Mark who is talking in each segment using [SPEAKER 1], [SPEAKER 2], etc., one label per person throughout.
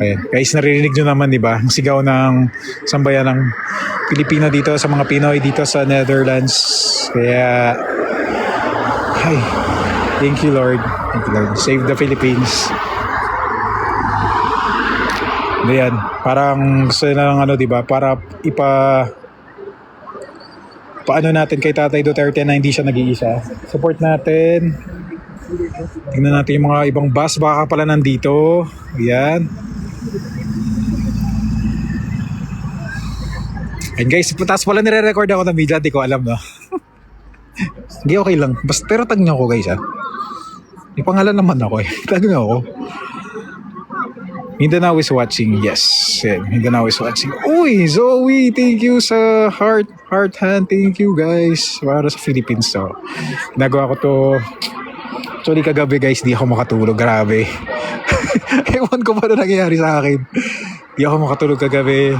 [SPEAKER 1] Ayan. Guys, naririnig nyo naman, di ba? Ang sigaw ng sambayan ng Pilipino dito sa mga Pinoy dito sa Netherlands. Kaya, hi. Thank you, Lord. Thank you, Lord. Save the Philippines. Ayan. Parang gusto na ng di ba? Para paano natin kay Tatay Duterte na hindi siya nag-iisa. Support natin. Tingnan natin yung mga ibang bus. Baka pala nandito. Ayan. And guys, taas pala nire-record ako ng video. Di ko alam, no? Hindi, okay lang. Basta, pero tag nyo ako, guys, ha? May pangalan naman ako, eh. Tag nyo ako. Mindanao is watching. Yes. Yeah, Mindanao is watching. Uy, Zoe, thank you sa heart hand. Thank you, guys. Para sa Philippines, so. Nagawa ko to. Actually, kagabi, guys, di ako makatulog. Grabe. Ewan ko pa na nangyayari sa akin. Di ako makatulog kagabi.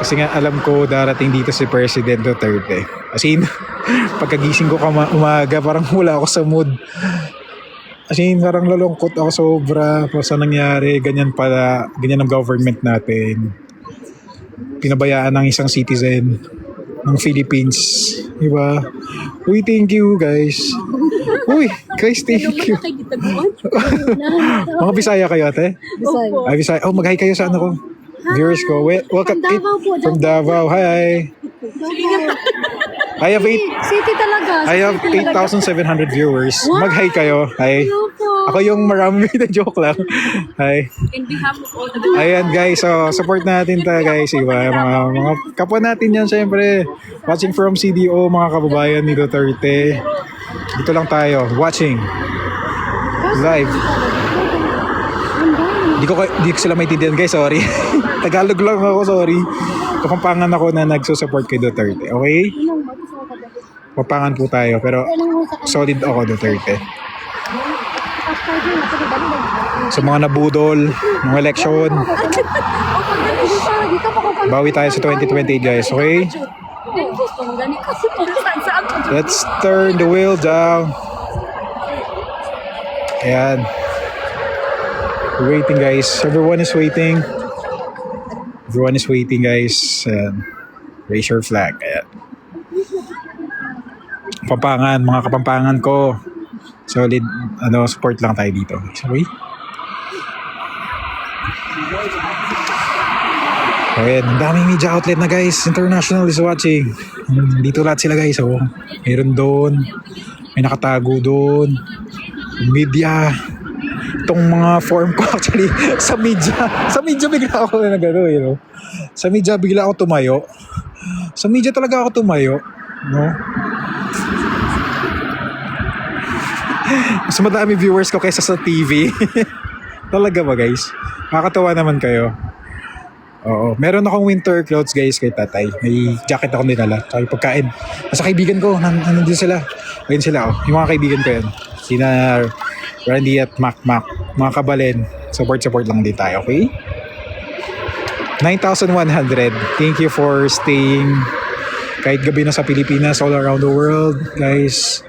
[SPEAKER 1] Kasi nga alam ko darating dito si President Duterte. As in, pagkagising ko umaga, parang wala ako sa mood. As in, parang lalungkot ako sobra. Sa nangyari, ganyan ang government natin. Pinabayaan ng isang citizen ng Philippines. Diba? Uy, thank you, guys. Uy, guys, thank you. Mga Bisaya kayo, ate?
[SPEAKER 2] Bisaya.
[SPEAKER 1] Ay, Bisaya. Oh, mag-hi kayo sa ano ko. Viewers ko. Welcome. From Davao. Hi. I have
[SPEAKER 2] City talaga.
[SPEAKER 1] I have 8,700 viewers. Mag-hi kayo. Hi. Ako yung marami na joke lang. Hi.
[SPEAKER 3] In behalf of all the
[SPEAKER 1] Ayan guys, so support natin ta guys, iba mga kapwa natin yan syempre. Watching from CDO, mga kababayan ni Duterte. Dito lang tayo, watching live. Di ko sila maintindihan guys, sorry. Tagalog lang ako, sorry. Kapampangan ako na nagsusupport kay Duterte, okay? Papangan po tayo, pero solid ako Duterte. Sa mga nabudol ng election, bawi tayo sa 2028 guys, okay? Let's turn the wheel down. Ayan. We're waiting guys. Everyone is waiting. Everyone is waiting guys. Ayan. Raise your flag. Ayan. Kapampangan, mga kapampangan ko. Solid, support lang tayo dito. Okay? Ayan, daming media outlet na guys. International is watching. Dito lahat sila guys. Oh. Mayroon doon. May nakatago doon. Media. Itong mga form ko actually sa media. Sa media bigla ako na nagano, you know. Sa media bigla ako tumayo. Sa media talaga ako tumayo. No? Mas madami viewers ko kaysa sa TV. Talaga ba guys? Nakakatawa naman kayo. Oo. Meron akong winter clothes guys kay tatay. May jacket ako dinala. Tsaka yung pagkain. Nasa kaibigan ko. Nandun sila. Ayun sila oh. Yung mga kaibigan ko yan. Sina Randy at Mac. Mga kabalen. Support lang din tayo. Okay? 9,100. Thank you for staying. Kahit gabi na sa Pilipinas. All around the world. Guys.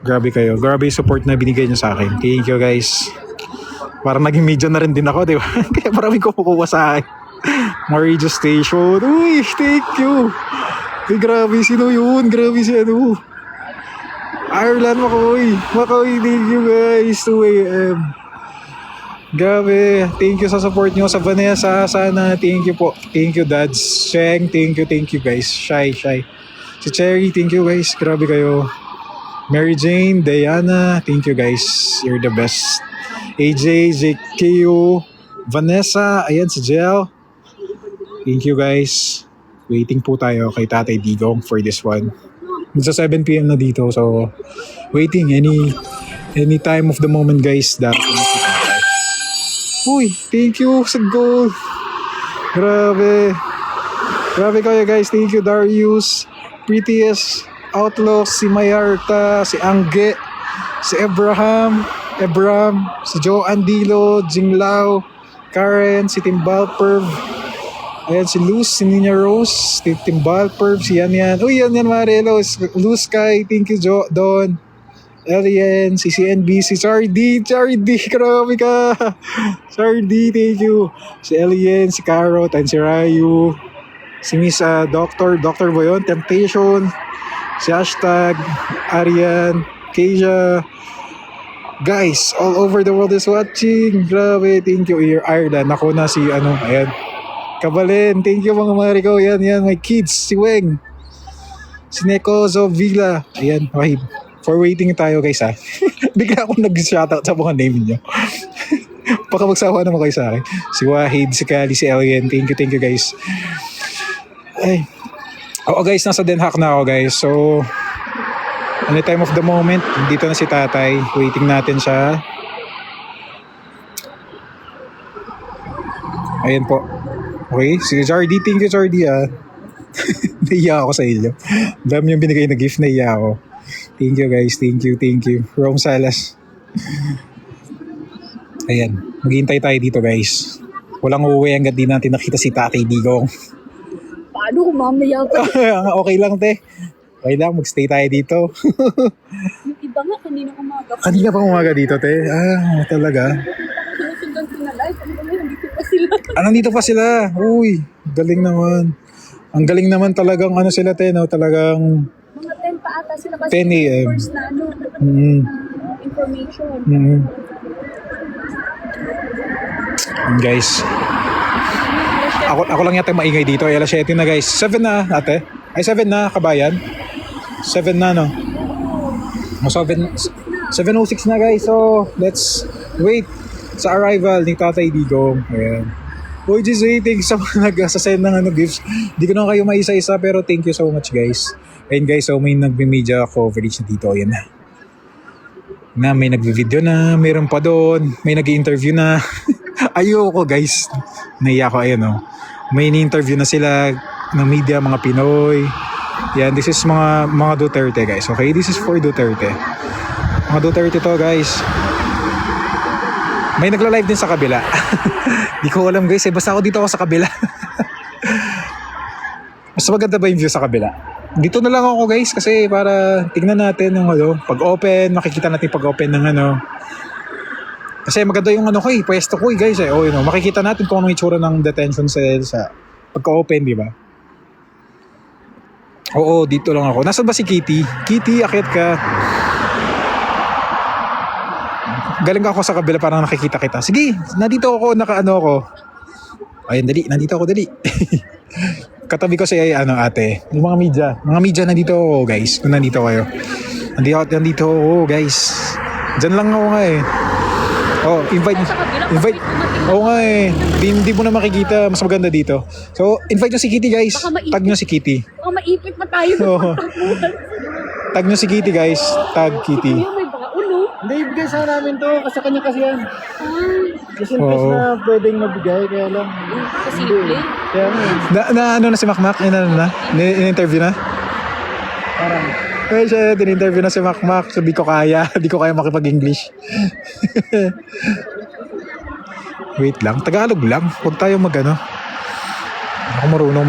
[SPEAKER 1] Grabe kayo. Grabe yung support na binigay niyo sa akin. Thank you guys. Parang naging media na rin din ako, di ba? Kaya marami ko kukuha sa akin. Mga radio station. Uy, thank you. Uy, grabe. Sino yun? Grabe si ano. Ireland, Makoy, thank you guys. 2 a.m. Grabe. Thank you sa support nyo. Sa Vanessa, sana. Thank you po. Thank you, Dads. Sheng, thank you guys. Shy. Si Cherry, thank you guys. Grabe kayo. Mary Jane, Diana, thank you guys. You're the best. AJ, ZKU, Vanessa, ayan si Jel. Thank you guys. Waiting po tayo kay Tatay Digong for this one. Sa 7 p.m. na dito, so waiting any time of the moment guys. Uy, thank you sa gold. Grabe kayo guys. Thank you Darius, Prettiest, Outlaw, si Mayarta, si Angge, si Abraham, si Joe Andilo, Jinglao, Karen, si Timbal Perv, ayan si Luz, si Nina Rose, si Timbal Perv, si Yan. Uy, Yan Marelo, Luz Sky, thank you Don. Alien, si CNB, si Chardy, grabe ka. Chardy, thank you. Si Alien, si Carrot, and si Ryu. Si Miss Doctor ba yun? Temptation. Si Hashtag, Arian, Keisha. Guys, all over the world is watching. Grabe, thank you. Ireland, ako na si ayan. Kabalen, thank you mga mari ko. Yan, my kids, si Weng. Si Neko Zovila. Ayan, okay. For waiting tayo guys ha. Bigla akong nag-shoutout sa mga name niyo. Baka magsawa naman kayo sa akin. Si Wahid, si Kali, si Alien. Thank you guys. Ay. Oo guys, nasa Den Haag na ako guys. So, any time of the moment, dito na si tatay. Waiting natin siya. Ayan po. Okay, si Jardy. Thank you Jardy ha. Naiya ako sa inyo. Dami yung binigay na gift, naiya ako. Thank you guys, thank you. Rome Salas. Ayan, maghihintay tayo dito guys. Walang uuwi hanggang di natin nakita si Tatay Digong.
[SPEAKER 2] Paano kung mamaya pa?
[SPEAKER 1] Okay lang te. Okay lang, magstay tayo dito.
[SPEAKER 2] Yung iba nga, kanina umaga.
[SPEAKER 1] Kanina pa umaga dito te? Talaga?
[SPEAKER 2] Sinusundan ko na live. Ano ba nandito pa sila?
[SPEAKER 1] Nandito pa sila? Uy, galing naman. Ang galing naman talagang sila te, no? Talagang
[SPEAKER 2] Mga 10 pa ata sila kasi
[SPEAKER 1] 10 a.m.
[SPEAKER 2] first na information.
[SPEAKER 1] Guys, ako lang yata maingay dito. Ay, alas 7 na guys. 7 na ate. Ay 7 na kabayan. 7 na no. 7:06 na guys. So, let's wait sa arrival ni Tatay Digong. Ayan. Boy, just waiting sa mga nag-sasend ng gifts. Di ko na kayo maisa-isa pero thank you so much guys. Ayun guys, so may nagme-media coverage na dito. Ayan na. May nagvi-video na, mayroon pa doon, may nag-i-interview na. Ayoko guys. Naiya ko, ayun oh. May ni-interview na sila ng media, mga Pinoy. Yan, this is mga Duterte guys. Okay, this is for Duterte. Mga Duterte to guys. May nagla-live din sa kabila. Di ko alam guys basta ako dito ako sa kabila. Mas maganda ba yung view sa kabila? Dito na lang ako guys kasi para tignan natin yung pag-open, makikita natin pag-open ng Kasi maganda yung pwesto ko guys makikita natin kung anong itsura ng detention cell sa pagka-open, di ba? Oo, dito lang ako. Nasaan ba si Kitty? Kitty, akit ka. Galing ako sa kabila parang nakikita kita. Sige, nandito ako, ako. Ayun, dali, nandito ako, dali. Katabi ko si ate. Yung mga media. Mga media nandito ako, guys. Kung nandito kayo. Nandito ako, guys. Diyan lang ako nga invite. Oo nga Hindi mo na makikita. Mas maganda dito. So, invite nyo si Kitty, guys. Tag nyo si Kitty.
[SPEAKER 2] Baka maipit pa tayo.
[SPEAKER 1] Tag nyo si Kitty, guys. Tag Kitty.
[SPEAKER 3] Hindi, ibigay sana namin to. Kasi kanya kasi yan. Kasi in case na pwedeng mabigay, kaya lang.
[SPEAKER 2] Kasi
[SPEAKER 3] Kaya nga.
[SPEAKER 1] Na si Makmak? In-interview na?
[SPEAKER 3] Parang.
[SPEAKER 1] Ay, siya, in-interview na si Makmak. Sabi ko kaya. Di ko kaya makipag-English. Wait lang. Tagalog lang. Huwag tayo ako marunong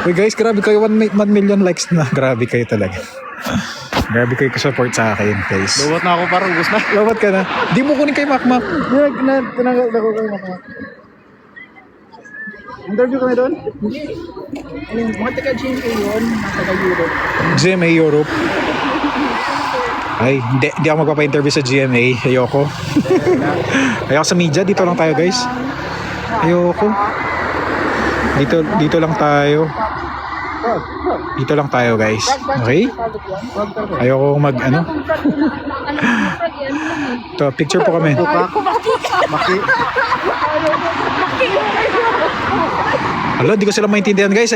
[SPEAKER 1] Wait guys, grabe kayo. 1 million likes na. Grabe kayo talaga. Grabe kayo support sa akin, guys.
[SPEAKER 3] Lawat na ako, parang ubos na.
[SPEAKER 1] Lawat ka na. Di mo kunin kay Makmak.
[SPEAKER 3] Tinanggap ko kayo mga. Interview kami doon?
[SPEAKER 2] mga taga-GMA yun, mga taga-Europe.
[SPEAKER 1] GMA Europe. Ay, hindi ako magpapa-interview sa GMA. Ayoko. Ayoko sa media. Dito lang tayo, guys. Ayoko. Dito lang tayo. Dito lang tayo, guys. Okay? Ayoko Ito, picture po kami.
[SPEAKER 3] Maki.
[SPEAKER 1] Hala, di ko sila maintindihan, guys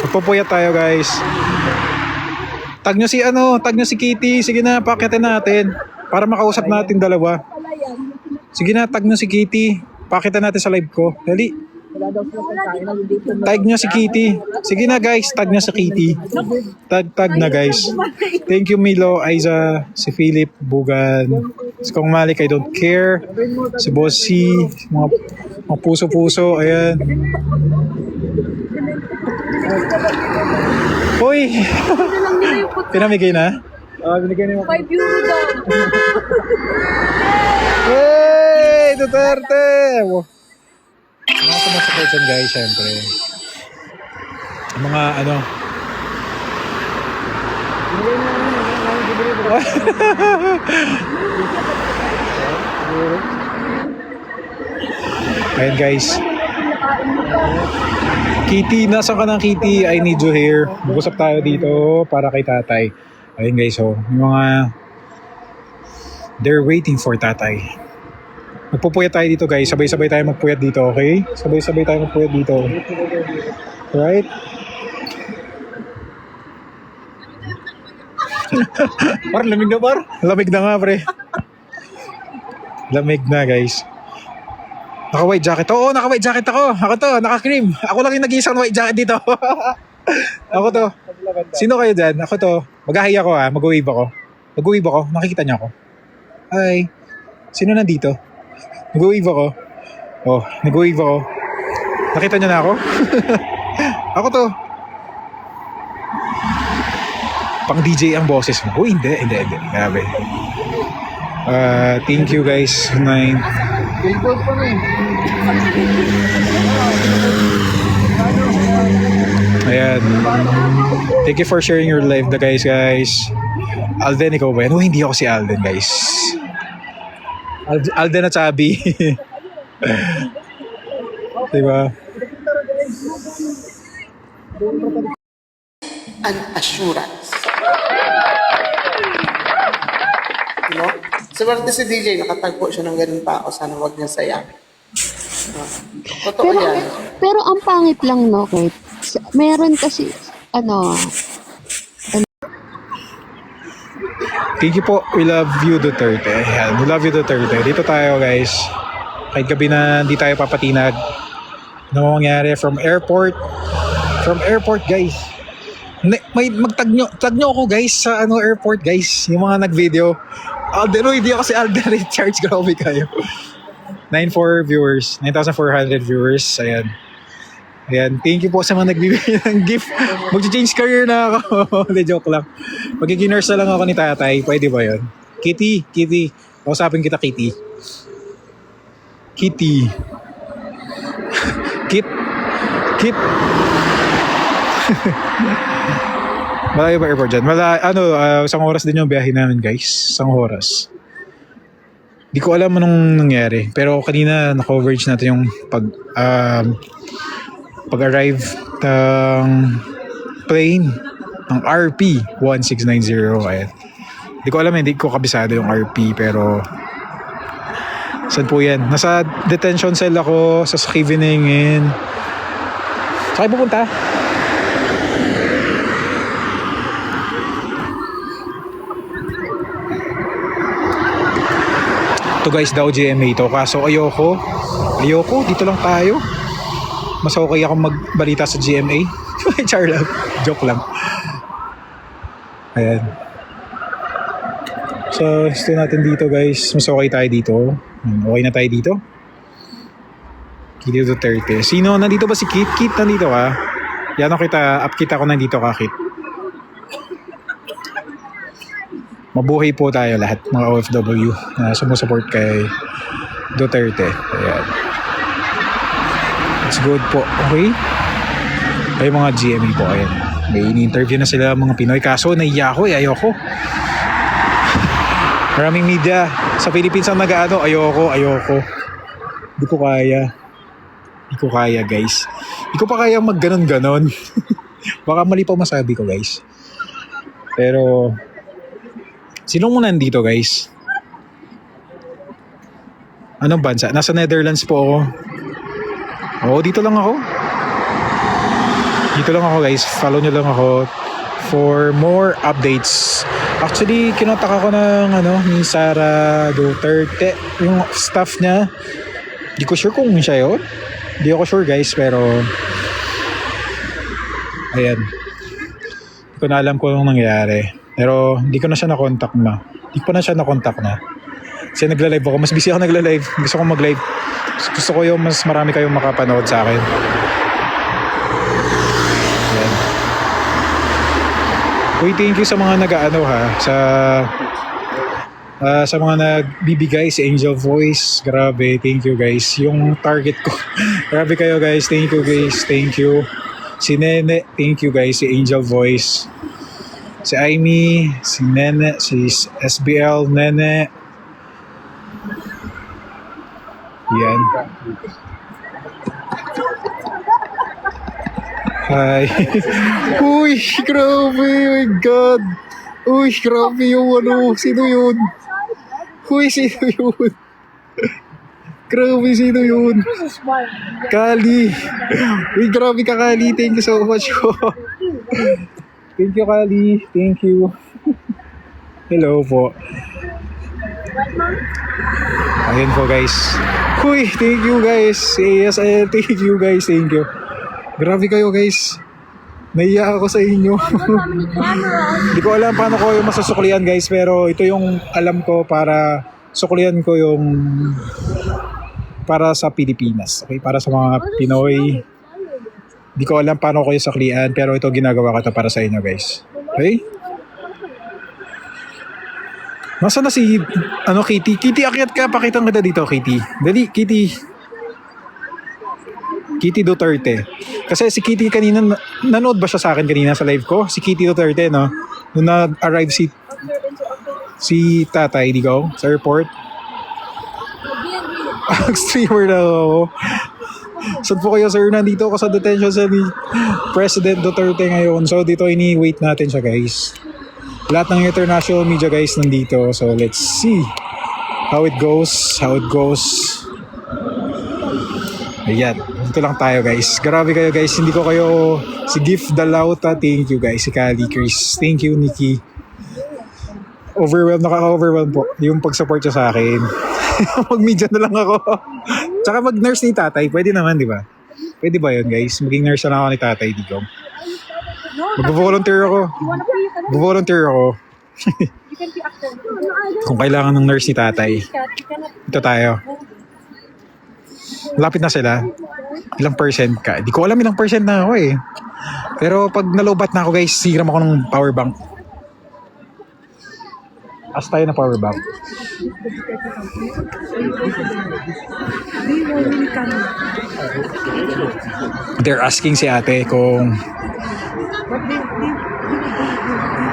[SPEAKER 1] Magpupuyat tayo, guys. Tag nyo si Kitty. Sige na, pakitin natin. Para makausap natin dalawa. Sige na, tag nyo si Kitty. Pakitin natin sa live ko. Dali. Tag nyo si Kitty. Sige na guys, tag nyo si Kitty. Tag na guys. Thank you Milo, Aiza, si Philip, Bugan, si Kong Malik, I don't care, si Bossy, mga puso-puso, ayan. Hoy! Pinamigay na?
[SPEAKER 3] Binigyan niyo ako.
[SPEAKER 2] 5 euro daw.
[SPEAKER 1] Hey! Duterte! Wow. Mga sumasupport dyan guys, syempre. Mga ano. Ayan guys. Kitty, nasan ka ng Kitty? I need you here. Mag-usap tayo dito para kay tatay. Ayun guys, oh. Yung mga they're waiting for tatay. Magpupuyat tayo dito guys. Sabay-sabay tayo magpuyat dito, okay? Sabay-sabay tayo magpuyat dito. Right? Par, lamig na par. Lamig na nga pre. Lamig na guys. Naka-white jacket. Oo, naka-white jacket ako. Ako to, naka-cream. Ako lang yung nag-iisang white jacket dito. Ako to. Sino kayo dyan? Ako to. Mag-ahay ako ha. Mag-wave ako. Mag-wave ako. Nakikita niyo ako. Hi. Sino nandito? Nag-wave ako. Oh, nag-wave ako. Nakita niyo na ako? Ako to. Pang DJ ang boses mo. Oh, hindi. Grabe. Thank you guys.
[SPEAKER 3] Billboard pa na eh.
[SPEAKER 1] Ayan. Thank you for sharing your life, the guys. Alden, ikaw ba yan? Oh, hindi ako si Alden, guys. Alden at Sabi. Diba?
[SPEAKER 4] An assurance. No? Swerte si DJ, nakatagpo siya ng ganun pa ako. Sana wag niya sayang. No? Totoo yan.
[SPEAKER 5] Pero ang pangit lang, no, Kate? Meron kasi,
[SPEAKER 1] Thank you po. We love you, Duterte. Ayan. We love you, Duterte. Dito tayo, guys. Kahit gabi na hindi tayo papatinag. Ano mangyari from airport? From airport, guys. May tag nyo ako, guys, sa airport, guys. Yung mga nag-video. Alden, hindi ako si Alden Richards. Grabe kayo. 9,400 viewers. 9,400 viewers. Ayan. Ayan. Thank you po sa mga nagbibigay ng gift. Mag-change career na ako. Hindi, joke lang. Magiging-nurse na lang ako ni tatay. Pwede ba yun? Kitty. Kausapin kita, Kitty. Kit. Malayo ba airport dyan? Isang oras din yung biyahe namin, guys. Isang oras. Di ko alam anong nangyari. Pero kanina na-coverage natin yung pag-arrive ng plane ng RP 1690. Ayan. Di ko alam, hindi ko kabisado yung RP, pero saan po yan? Nasa detention cell ako sa Scheveningen. Saan kayo pupunta? Ito guys, daw GMA to. Kaso ayoko, dito lang tayo. Mas okay ako magbalita sa GMA. Char lang. Joke lang. Ayan. So, stay natin dito guys. Mas okay tayo dito. Okay na tayo dito. Kitty Duterte. Sino? Nandito ba si Kit? Kit, nandito ka? Yan ako upkita ko nandito ka, Kit. Mabuhay po tayo lahat, mga OFW na sumusupport kay Duterte. Ayan. It's good po. Okay? Kayo mga GMA po. Ayan. May in-interview na sila mga Pinoy. Kaso naiya ako ayoko. Maraming media sa Philippines ang ayoko. Hindi ko kaya guys. Hindi ko pa kaya mag-ganon-ganon. Baka mali pa masabi ko guys. Pero sino muna nandito guys? Anong bansa? Nasa Netherlands po ako. Oo, dito lang ako guys. Follow nyo lang ako for more updates. Actually, kinotak ako ng ni Sara Duterte, yung staff niya. Di ko sure kung siya yun. Di ako sure guys, pero ayan. Di ko na alam kung anong nangyari. Pero di ko na siya na-contact na. Kasi nagla-live ako. Mas busy ako nagla-live. Gusto ko mag-live. Gusto ko yung mas marami kayong makapanood sa akin. Ayan. Uy, thank you sa mga nag-ano ha, sa mga nagbibigay si Angel Voice. Grabe, thank you guys. Yung target ko. Grabe kayo guys. Thank you guys. Thank you. Si Nene, thank you guys. Si Angel Voice. Si Aimee, si Nene, si SBL, Nene. Yan. Hi. Uy, grabe. Oh my God. Uy, grabe yung ano. Sino yun? Uy, sino yun? Grabe, sino yun? Kali. Uy, grabe ka, Kali. Thank you so much po. Thank you, Kali. Thank you. Hello po. Ayun po, guys. Uy, thank you, guys. Yes, thank you, guys. Thank you. Grabe kayo, guys. Naiya ako sa inyo. Hindi ko alam paano ko yung masusuklian, guys. Pero ito yung alam ko para suklian ko yung para sa Pilipinas. Okay? Para sa mga Pinoy. Hindi ko alam paano ko yung suklian. Pero ito ginagawa ko ito para sa inyo, guys. Okay? Nasaan na si Kitty? Kitty, akyat ka. Pakitang kita dito, Kitty. Dali, Kitty. Kitty Duterte. Kasi si Kitty kanina, nanood ba siya sa akin kanina sa live ko? Si Kitty Duterte, no? Nung na-arrive si tatay, di ko, sa airport. Streamer na ako. Saan po kayo, sir? Nandito ako sa detention sa ni President Duterte ngayon. So, dito ini-wait natin siya, guys. Lahat ng international media, guys, nandito. So, let's see how it goes. Ayan. Dito lang tayo, guys. Grabe kayo, guys. Hindi ko kayo... Si Gift Dalauta, thank you, guys. Si Kali, Chris, thank you, Nikki. Overwhelmed, nakaka-overwhelm po yung pag-support niya sa akin. Mag-media na lang ako. Tsaka mag-nurse ni tatay. Pwede naman, di ba? Pwede ba yun, guys? Maging nurse na lang ako ni tatay, di ko. Mag-volunteer ako. Kung kailangan ng nurse ni tatay. Ito tayo. Lapit na sila. Ilang percent ka? Di ko alam ilang percent na ako eh. Pero pag nalobat na ako, guys, siram ako ng power bank. As tayo na power bank. They're asking si ate kung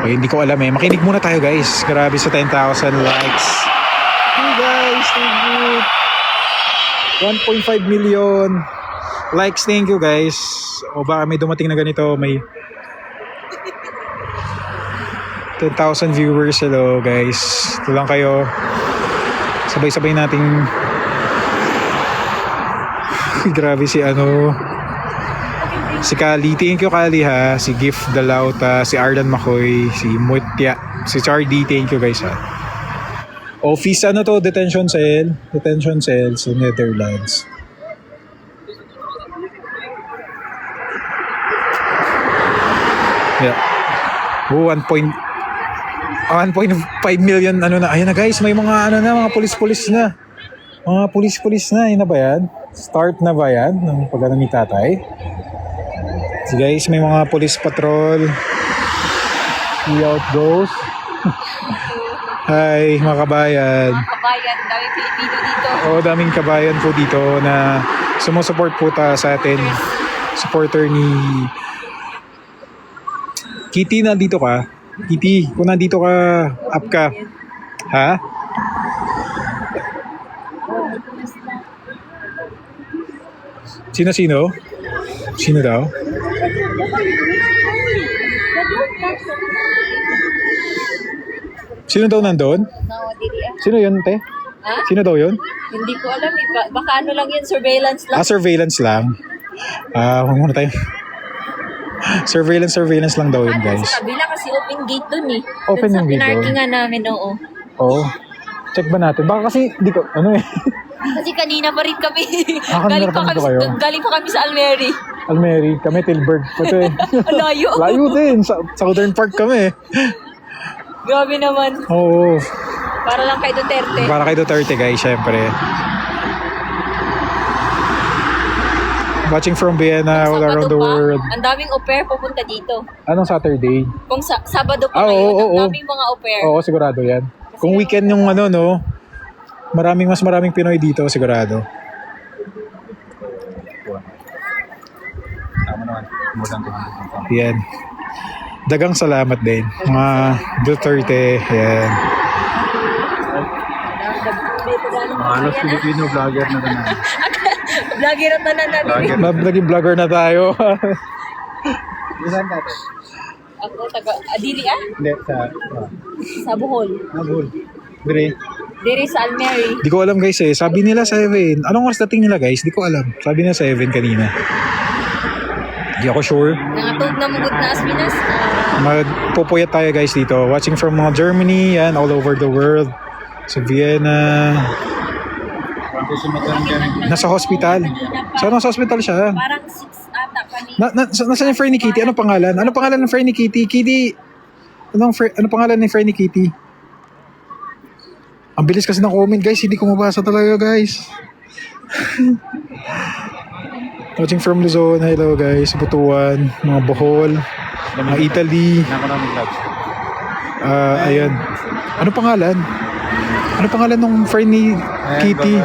[SPEAKER 1] hindi ko alam eh. Makinig muna tayo, guys. Grabe sa 10,000 likes. Hey guys, thank you. 1.5 million likes. Thank you, guys. O baka may dumating na ganito. May 10,000 viewers. Hello, guys. Ito lang kayo. Sabay-sabay nating grabe si si Kali. Thank you, Kali, ha. Si Gift Dalauta, si Ardan Makoy, si Mutya, si Chardy. Thank you, guys, ha. Office, detention cell sa Netherlands. Yeah. 1.5 million Ayan na, guys, may mga mga pulis-pulis na. Mga pulis-pulis na. Yun na ba yan? Start na ba yan ng pag-ano ni tatay? So guys, may mga police patrol. See how it goes. Hi, mga kabayan.
[SPEAKER 2] Mga kabayan, daming Pilipino dito.
[SPEAKER 1] Daming kabayan po dito na sumusupport po sa atin. Supporter ni Kitty. Nandito ka? Kitty, kung nandito ka, up ka. Ha? Sino? Sino daw? Sino daw nandun? Sino yun, te?
[SPEAKER 2] Ha?
[SPEAKER 1] Sino daw yun?
[SPEAKER 2] Hindi ko alam. Baka lang yan, surveillance lang.
[SPEAKER 1] Surveillance lang. Huwag muna tayo. Surveillance lang daw yun, guys.
[SPEAKER 2] Sa kabila kasi open gate dun eh.
[SPEAKER 1] Open yung gate
[SPEAKER 2] Pinarking
[SPEAKER 1] doon?
[SPEAKER 2] nga namin, oo.
[SPEAKER 1] Oo. Check ba natin? Baka kasi, di ko,
[SPEAKER 2] Kasi kanina pa rin kami.
[SPEAKER 1] Kanina pa rin kayo?
[SPEAKER 2] Galing pa kami sa Almeri.
[SPEAKER 1] Almeri, kami Tilburg. Pati,
[SPEAKER 2] Layo.
[SPEAKER 1] layo din. Sa Southern Park kami.
[SPEAKER 2] Grabe naman.
[SPEAKER 1] Oo.
[SPEAKER 2] Para lang kay Duterte.
[SPEAKER 1] Para kay Duterte, guys, syempre. Watching from Vienna, all
[SPEAKER 2] Sabado
[SPEAKER 1] around the
[SPEAKER 2] pa,
[SPEAKER 1] world.
[SPEAKER 2] ang daming au pair pupunta dito.
[SPEAKER 1] Anong Saturday?
[SPEAKER 2] Kung Sabado pa
[SPEAKER 1] Ah,
[SPEAKER 2] ngayon,
[SPEAKER 1] oo,
[SPEAKER 2] ang
[SPEAKER 1] oo.
[SPEAKER 2] daming mga au pair.
[SPEAKER 1] Oo, sigurado yan. Kung weekend yung ano, no? Mas maraming Pinoy dito, sigurado. Yan. Dagang salamat din. Mga Duterte, yan.
[SPEAKER 3] Halos Filipino vlogger na rin.
[SPEAKER 2] Vlogger at na natin.
[SPEAKER 1] Naging vlogger na tayo.
[SPEAKER 3] Ilan natin?
[SPEAKER 2] Ako, taga, Dili
[SPEAKER 3] Hindi,
[SPEAKER 2] sa Bohol.
[SPEAKER 3] Nabul. Dre.
[SPEAKER 2] Diri sa Almeri.
[SPEAKER 1] Di ko alam guys eh. Sabi nila 7. Anong oras dating nila guys? Di ko alam. Sabi nila 7 kanina. Di ako sure.
[SPEAKER 2] Nangatog na mugod na Asminas.
[SPEAKER 1] Magpupuyat tayo guys dito. Watching from mga Germany, yan, all over the world. Sa Vienna. Nasa hospital. Saan nasa hospital siya?
[SPEAKER 2] Parang 6 ata kanina.
[SPEAKER 1] Nasaan yung friend ni Kitty? Anong pangalan? Anong pangalan ng friend ni Kitty? Kitty, anong pangalan ng friend ni Kitty? Ang bilis kasi ng comment guys. Hindi ko mabasa talaga guys. Watching from Luzon. Hello guys. Butuan. Mga Bohol. Mga Italy. Ayan. Ano pangalan? Ano pangalan ng friend ni Kitty?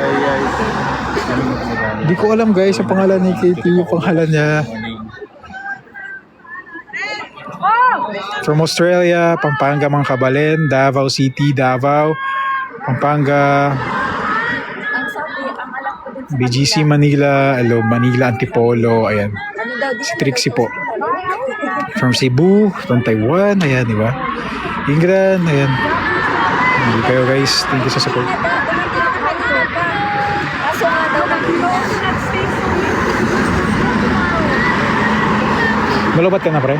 [SPEAKER 1] Hindi ko alam guys ang pangalan ni Kitty. Yung pangalan niya. From Australia, Pampanga, mga Kabalen, Davao City, Davao, Pampanga, BGC Manila, hello, Manila, Antipolo, ayan. Si Trixie po. From Cebu, from Taiwan, ayan, di ba? England, ayan. Hindi kayo guys, thank you sa support.
[SPEAKER 2] Kaso nga daw,
[SPEAKER 1] Malubat ka na, pre?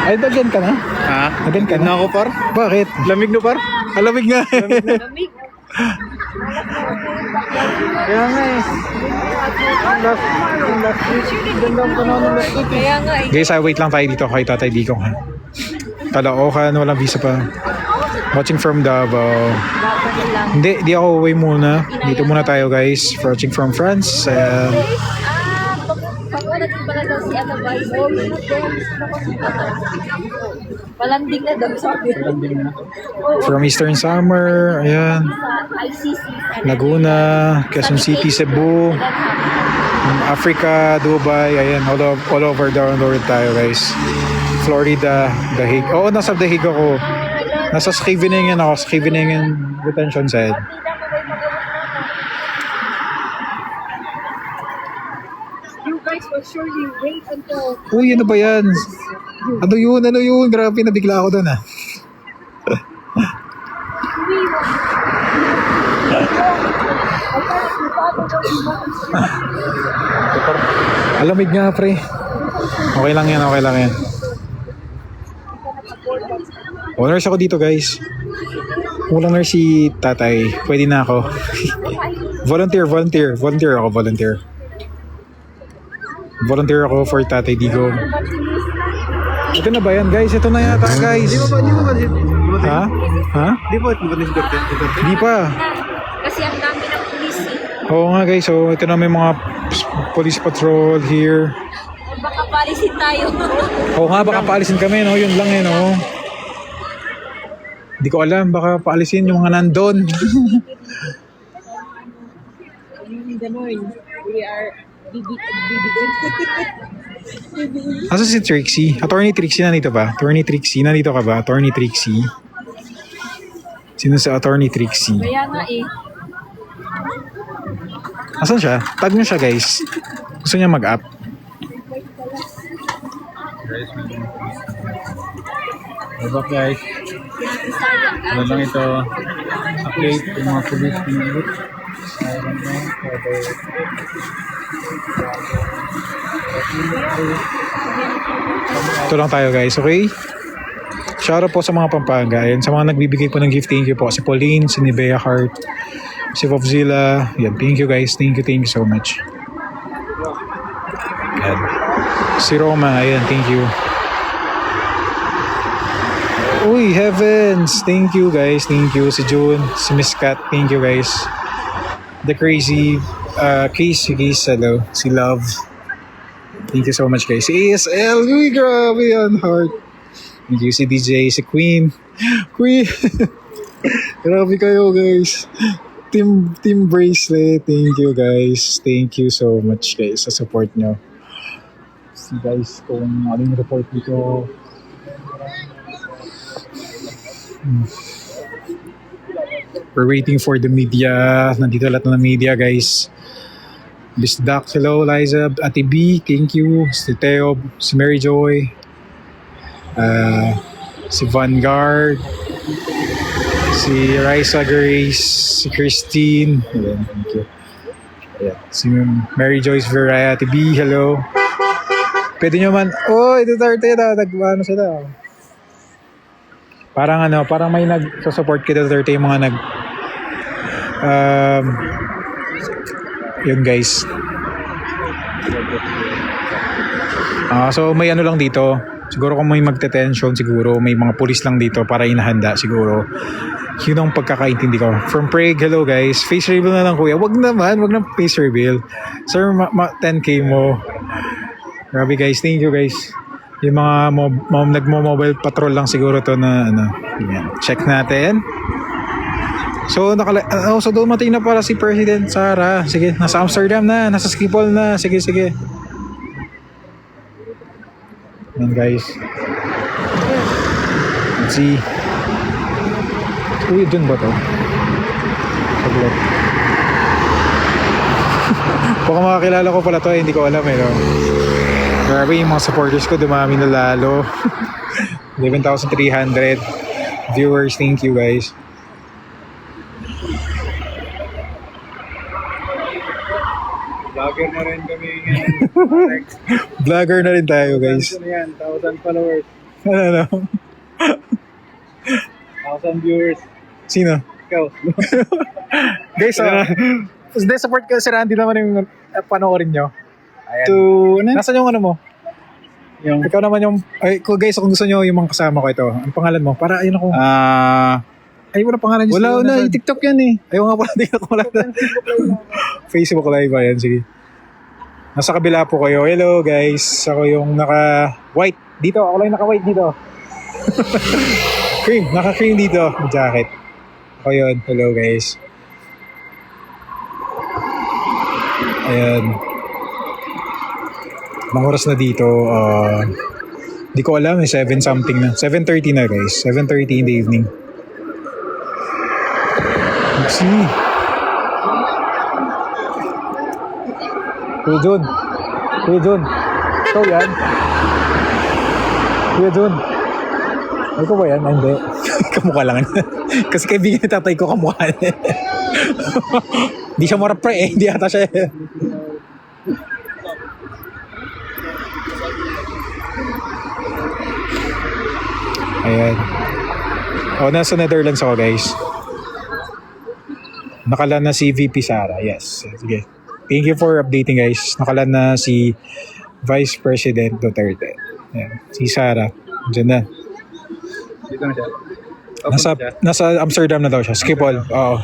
[SPEAKER 1] Ay, dagyan ka na?
[SPEAKER 3] Ha?
[SPEAKER 1] Dagyan ka na?
[SPEAKER 3] ako par?
[SPEAKER 1] Bakit?
[SPEAKER 3] Lamig no par?
[SPEAKER 1] Alamig nga.
[SPEAKER 2] lamig.
[SPEAKER 3] Kaya nga eh. Last week. Gandang panahon ng last week.
[SPEAKER 2] Kaya nga eh.
[SPEAKER 1] Guys, wait lang tayo dito kay Tatay Digong ha. Caloocan, walang visa pa. Watching from Davao.
[SPEAKER 2] Bakit lang.
[SPEAKER 1] Hindi ako uwi muna. Dito muna tayo guys. Watching from France.
[SPEAKER 2] Pag-ulat ko pala daw si ano guys. Palanding na daw sabi.
[SPEAKER 1] From Eastern Summer. Ayan.
[SPEAKER 2] ICC.
[SPEAKER 1] Laguna. Quezon City, Cebu. Africa, Dubai. Ayan. All over the world tayo guys. Florida, The Hague. Oo, nasa The Hague ako. Nasa Scheveningen ako. Scheveningen Detention Center.
[SPEAKER 2] You guys will surely wait until
[SPEAKER 1] Uy, ano ba yan? Ano yun? Ano yun? Grabe, nabigla ako doon ah. Alamig nga pre. Okay lang yan, okay lang yan. Nurse ako dito guys. Walang nurse si tatay. Pwede na ako. Volunteer ako, volunteer ako for Tatay Digong. Ito na ba yan guys? Ito na yata guys.
[SPEAKER 3] Di ba si
[SPEAKER 1] Ha? Ha?
[SPEAKER 3] Di ba si Duterte?
[SPEAKER 1] Di pa.
[SPEAKER 2] kasi ang dami ng pulis eh.
[SPEAKER 1] Oo nga guys, so ito na may mga police patrol here.
[SPEAKER 2] Baka palisin tayo.
[SPEAKER 1] Oo nga, baka paalisin kami, no? Yun lang eh, no? Hindi ko alam, baka paalisin yung mga nandun.
[SPEAKER 2] Ganon. We are
[SPEAKER 1] Asa si Trixie? Attorney Trixie, nandito ba? Attorney Trixie, nandito ka ba? Attorney Trixie? Sino sa Attorney Trixie?
[SPEAKER 2] Kaya nga eh.
[SPEAKER 1] Asan siya? Tag niyo siya guys. Gusto niya mag-up.
[SPEAKER 3] Diba guys? Ano lang ito? Update yung mga police pinag-group.
[SPEAKER 1] Ito lang tayo guys, okay? Shoutout po sa mga Pampanga. Ayan, sa mga nagbibigay po ng gift, thank you po. Si Pauline, si Nivea Heart, si Vovzilla. Yan, thank you guys. Thank you so much. Yan. Si Roma, ayan, thank you. Uy, Heavens! Thank you guys, thank you. Si June, si Miss Kat, thank you guys. The Crazy, Case, hello. Si Love. Thank you so much guys. Si ASL, uy, grabe yan, heart. Thank you si DJ, si Queen. Queen. Grabe kayo guys. Team Bracelet, thank you guys. Thank you so much guys sa support nyo. See guys kung ano yung report dito. We're waiting for the media. Nandito lahat ng media guys. Miss Dax, hello. Liza, Ate B, thank you. Si Theo, si Mary Joy, si Vanguard, si Raisa Grace, si Christine. Ayan, thank you. Ayan. Si Mary Joyce Variety B, hello. Pwede nyo man, ito ano sila. Parang may nag-support kay Duterte yung mga yun guys. So may ano lang dito. Siguro kung may magte-tension, siguro may mga pulis lang dito para inahanda siguro. Yun ang pagkakaintindi ko. From Prague, hello guys. Face reveal na lang kuya. Wag na face reveal. Sir, 10k mo. Grabe guys, thank you guys. Yung mga nagmo-mobile patrol lang siguro to na yan. Check natin. So so dumating na pala si President Sara. Sige, nasa Amsterdam na, nasa Schiphol na. Sige. Yan guys. Let's see. Uy, dun ba to? Saglit. Baka makakilala ko pala to, hindi ko alam no? Grabe yung mga supporters ko, dumami na lalo. 11,300 viewers, thank you guys.
[SPEAKER 3] Vlogger na rin kami.
[SPEAKER 1] Vlogger na rin tayo guys.
[SPEAKER 3] 1,000 followers.
[SPEAKER 1] Ano?
[SPEAKER 3] 1,000 viewers.
[SPEAKER 1] Sino?
[SPEAKER 3] Ikaw.
[SPEAKER 1] Guys, support ka si Randy naman yung panoorin nyo. Ayan. Nasaan yung ano mo?
[SPEAKER 3] Yung
[SPEAKER 1] Ikaw naman yung, guys, kung gusto nyo yung mga kasama ko ito, ang pangalan mo? Para ayun ako. Ay, wala pangalan nyo.
[SPEAKER 3] wala na, TikTok yan eh.
[SPEAKER 1] Ayaw nga pala, tingnan ko wala na. Facebook Live, ayan, sige. Nasa kabila po kayo. Hello guys, ako yung naka-white. Dito, ako lang yung naka-white dito. Naka-cream dito, jacket. Ako yun, hello guys. Ayan. Mga oras na dito, di ko alam, 7 something na. 7:30 na guys, 7:30 in the evening. Let's see. Kuya Jun. Ikaw yan. Kuya Jun. Ay ko ba yan? Ay, hindi. Kamukha lang. Kasi kaibigan ni tatay ko kamukha. Hindi siya marapre eh. Hindi ata siya. Ayan. Nasa Netherlands ako guys. Nakalan na si VP Sara. Yes. Sige. Thank you for updating guys. Nakalan na si Vice President Duterte. Ayan. Si Sara. Diyan na.
[SPEAKER 3] Dito na siya.
[SPEAKER 1] Nasa Amsterdam na daw siya. Schiphol. Oo.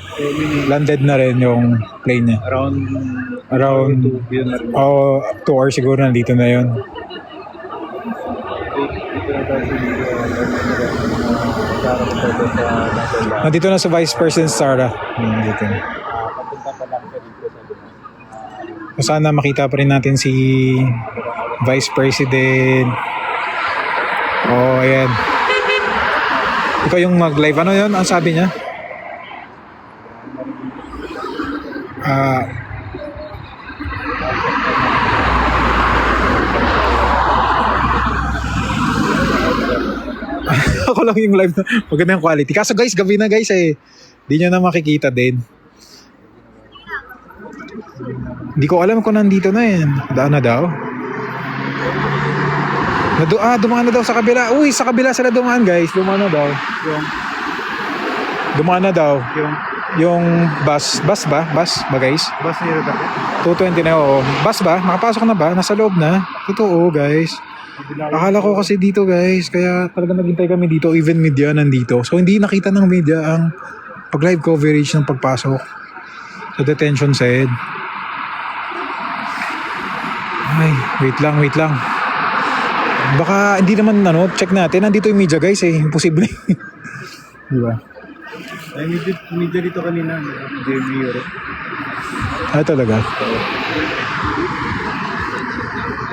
[SPEAKER 1] Landed na rin yung plane niya. Around 2 hours siguro nandito na yun. Nandito na sa Vice President Sara. Nandito na. Sana makita pa rin natin si Vice President. Ayan. Ikaw yung mag-live. Ano yun? Ang sabi niya? Ako lang yung live na maganda yung quality. Kaso guys, gabi na guys eh. Hindi nyo na makikita din. Hindi ko alam kung nandito na yan. Daan na daw. Dumaan na daw sa kabila. Uy, sa kabila sila dumaan guys. Dumaan na daw. Yung bus. Bus ba guys?
[SPEAKER 3] Bus ni Rodarte.
[SPEAKER 1] 220 na oo. Bus ba? Nakapasok na ba? Nasa loob na? Totoo guys. Akala ko kasi dito guys. Kaya talaga naghintay kami dito. Even media nandito. So hindi nakita ng media ang pag-live coverage ng pagpasok sa detention shed. Ay, wait lang, wait lang. Baka hindi naman check natin. Nandito yung media guys eh. Imposible. Di ba?
[SPEAKER 3] Ay, medyo dito kanina. Jeremy Europe.
[SPEAKER 1] Ah, talaga?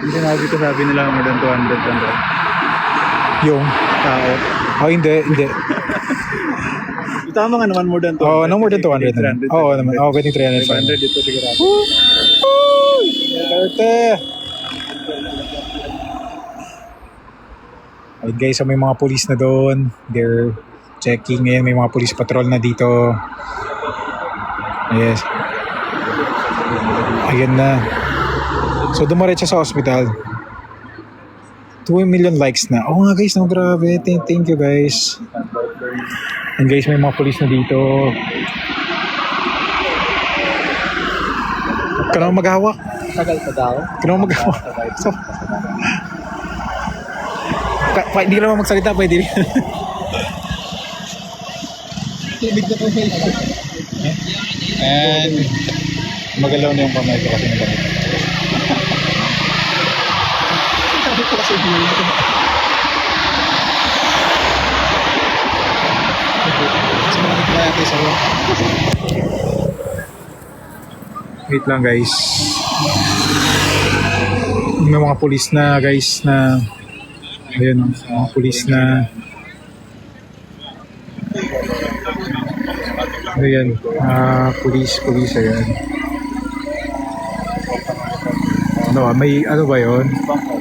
[SPEAKER 3] Yung sinabi ko, sabi nila more than 200 lang daw.
[SPEAKER 1] Yung?
[SPEAKER 3] Tao.
[SPEAKER 1] Oh, hindi, hindi.
[SPEAKER 3] Tama nga naman, more than 200.
[SPEAKER 1] Oh, no more than 200 naman. Oo naman. Oh, pwedeng 300.
[SPEAKER 3] 500 dito sigurado.
[SPEAKER 1] Duterte! Ay guys, so may mga police na doon. They're checking ngayon. May mga police patrol na dito. Yes. Ayan na. So dumaretso sa hospital. 2 million likes na. Oo nga guys, no, grabe. Thank you guys. And guys, may mga police na dito. Kanang maghawak.
[SPEAKER 3] Tagal pa daw.
[SPEAKER 1] Kanang maghawak. So, hindi ka naman magsalita, pwede rin. And magalaw na yung kamay ko kasi nagamit. Wait lang guys. May mga pulis na guys na ayun, mga pulis na ayan, pulis ayan. Ano, may ano ba yun?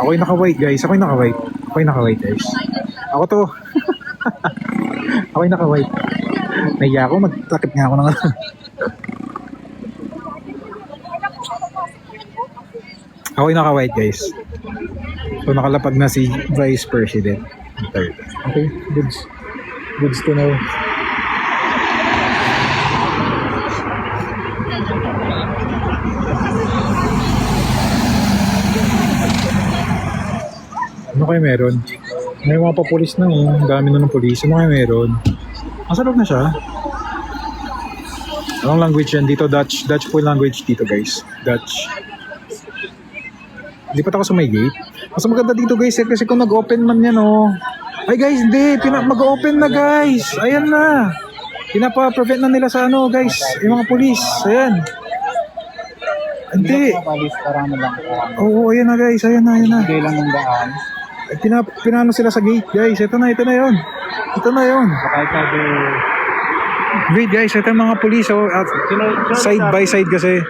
[SPEAKER 1] Ako'y naka-white guys, ako'y naka-white guys. Ako to. Ako'y naka-white. Nahiya ako, magtakip nga ako ng ano. Ako'y naka-white guys. So nakalapag na si Vice President. Okay, goods to know. Ano kayo meron? May mga papulis na oh. Ang dami na ng pulis. Ano kayo meron? Nasa loob na siya. Anong language yan? Dito Dutch. Dutch po yung language dito guys. Dutch. Lipat ako sa may gate. Mas maganda dito guys eh, kasi kung nag-open man yan oh. Ay guys, hindi. Mag-open na guys. Ayan na. Pinapa-prevent na nila sa ano guys. Yung mga pulis. Ayan. Hindi. Oo, ayan na guys. Ayan na.
[SPEAKER 3] Hindi lang ng daan.
[SPEAKER 1] Pinano sila sa gate guys. Ito na yun.
[SPEAKER 3] Kahit sabi,
[SPEAKER 1] Wait guys, ito yung mga pulis oh. Side by side kasi.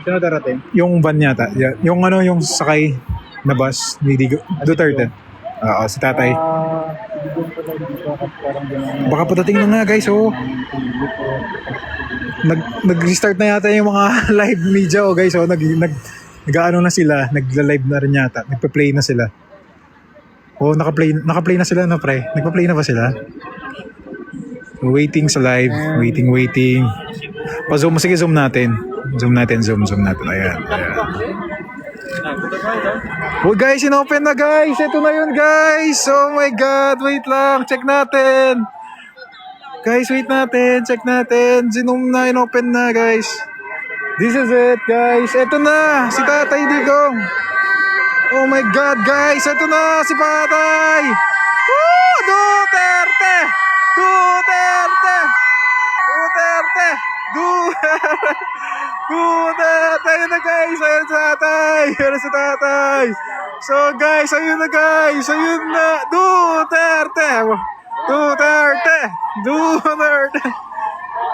[SPEAKER 3] sino darating?
[SPEAKER 1] Yung van yata. Yung ano, yung sakay na bus ni Duterte. Oo, si tatay. Baka patating na nga guys oh. Nag-restart na yata yung mga live media oh guys oh. Nag-ano na sila, nagla-live na rin yata. Nagpa-play na sila. Oh, naka-play na sila na pre. Nagpa-play na ba sila? Waiting sa live, waiting. Pa-zoom, sige zoom natin. Zoom natin. Ayan. Oh guys, in-open na guys. Ito na yun guys. Oh my God, wait lang. Check natin. Guys, wait natin. Check natin. Zoom na, in-open na guys. This is it guys. Ito na, si Tatay Digong. Oh my God guys, ito na si Patay. Woo! Duterte! Ayun na guys, ayun si Tatay. So guys, ayun na. Duterte.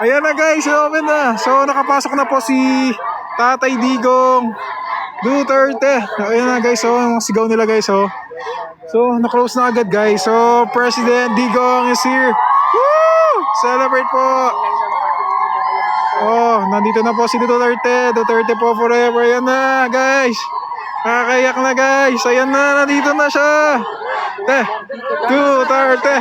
[SPEAKER 1] Ayan na guys, open na. So nakapasok na po si Tatay Digong Duterte. Ayan na guys, so ang sigaw nila guys oh. So na-close na agad guys. So President Digong is here. Woo! Celebrate po. Oh, nandito na po si Duterte. Duterte po forever. Ayan na guys. Kakayak na guys. Ayan na, nandito na siya. Duterte.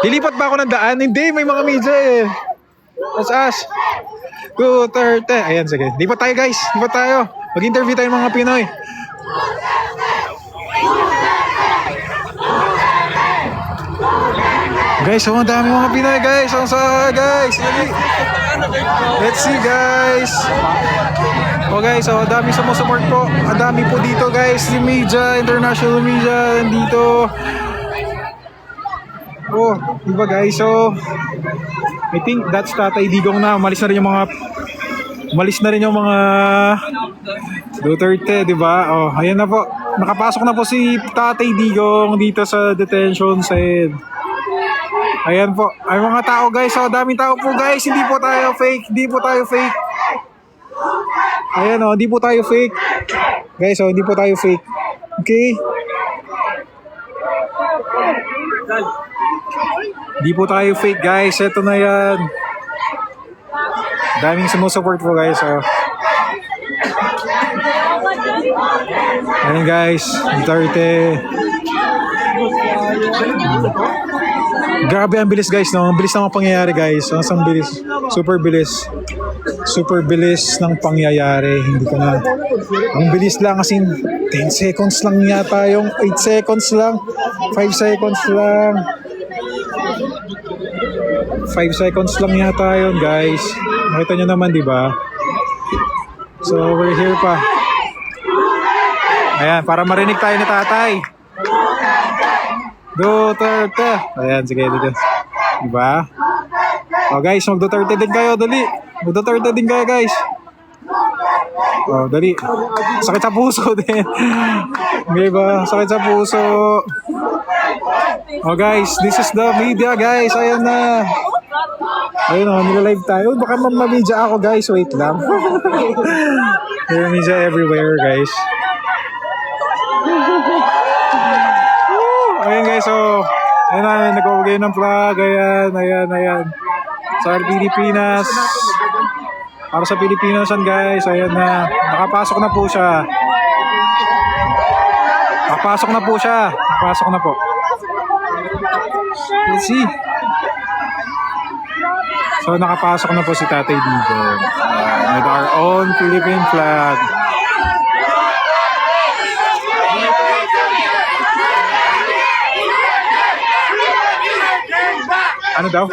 [SPEAKER 1] Lilipat ba ako ng daan? Hindi, may mga media eh. As. Duterte. Ayan, sige. Lipat tayo guys. Mag-interview tayo mga Pinoy. Guys, ang dami mga Pinoy guys. Ang sa guys. Let's see guys. Oh guys, so dami sumusupport po. Ang dami po dito guys. Si media, international media dito. Oh, diba guys? So I think that's Tatay Digong na. Umalis na rin yung mga Duterte, di ba? Oh, ayan na po. Nakapasok na po si Tatay Digong dito sa detention side. Ayan po. Ay mga tao guys. So, daming tao po guys. Hindi po tayo fake. Ayan oh, hindi po tayo fake. Guys, oh, hindi po tayo fake. Okay? Hindi po tayo fake guys. Ito na yan. Daming sumusupport po guys. Oh. Ayan guys. Duterte. Grabe ang bilis guys, no? Ang bilis ng mga pangyayari guys. Ang bilis. Super bilis ng pangyayari. Hindi ko na. Ang bilis lang kasi 10 seconds lang yata yung 8 seconds lang. 5 seconds lang. 5 seconds lang yata yun guys. Nakita nyo naman, di ba? So, we're here pa. Ayan, para marinig tayo ni Tatay. Duterte. Ayan, sige dito. Diba? Oh guys, mag-Duterte din kayo, dali. Mag-Duterte din kayo guys. Oh, dali. Sakit sa puso din. Diba? Sakit sa puso. Oh guys, this is the media guys. Ayan na. Ayun o, nilalive tayo. Baka mamamidya ako guys. Wait lang. There are media everywhere guys. Ayan guys, so ayan na, nag-uugay ng flag. Ayan. Sa Pilipinas. Para sa Pilipinas yan guys. Ayan na. Nakapasok na po siya. Nakapasok na po. Let's see. So nakapasok na po si Tatay Digong. With our own Philippine flag. Ano daw?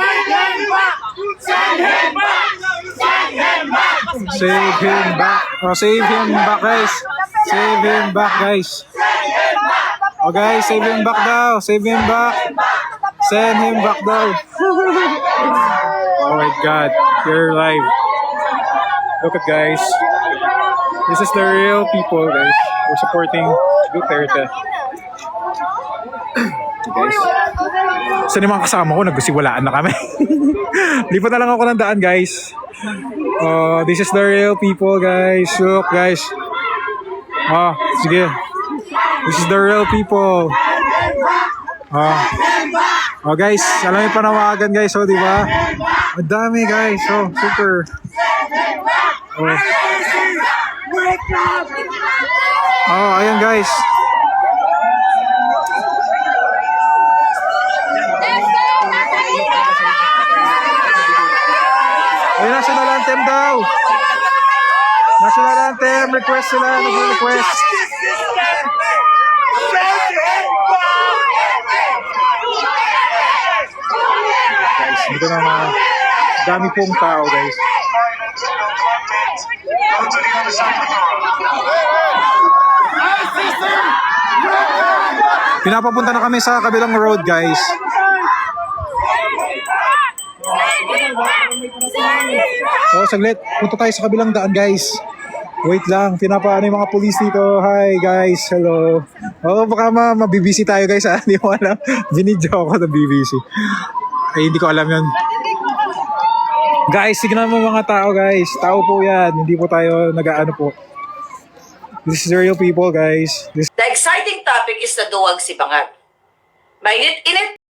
[SPEAKER 1] Save him back. Oh, save him back guys. Save him back guys. Oh guys, save him back daw. Save him back. Send him back daw. Oh my God, you're live. Look at guys. This is the real people guys. We're supporting Duterte. Guys. Saan yung mga kasama ko? Nagsiwalaan na kami. Lipat na lang ako ng daan guys. This is the real people guys. Look guys. Sige. This is the real people. Guys, alam yung panawagan guys, di ba? Ang dami guys, super. Ayan guys. Ay, national anthem daw. National anthem, request sila, nag-request. Guys, dito na mga dami pong tao guys. Pinapapunta na kami sa kabilang road guys. Saglit. Punta tayo sa kabilang daan guys. Wait lang. Pinapaano yung mga police dito. Hi guys. Hello. Baka mabibisi tayo guys. Hindi mo alam. Binidyo ako na BBC. Ay, hindi ko alam yun. Guys, tignan mo mga tao guys. Tao po yan. Hindi po tayo nag-ano po. This is real people guys.
[SPEAKER 6] The exciting topic is the Duwag Sibangan. Mainit-init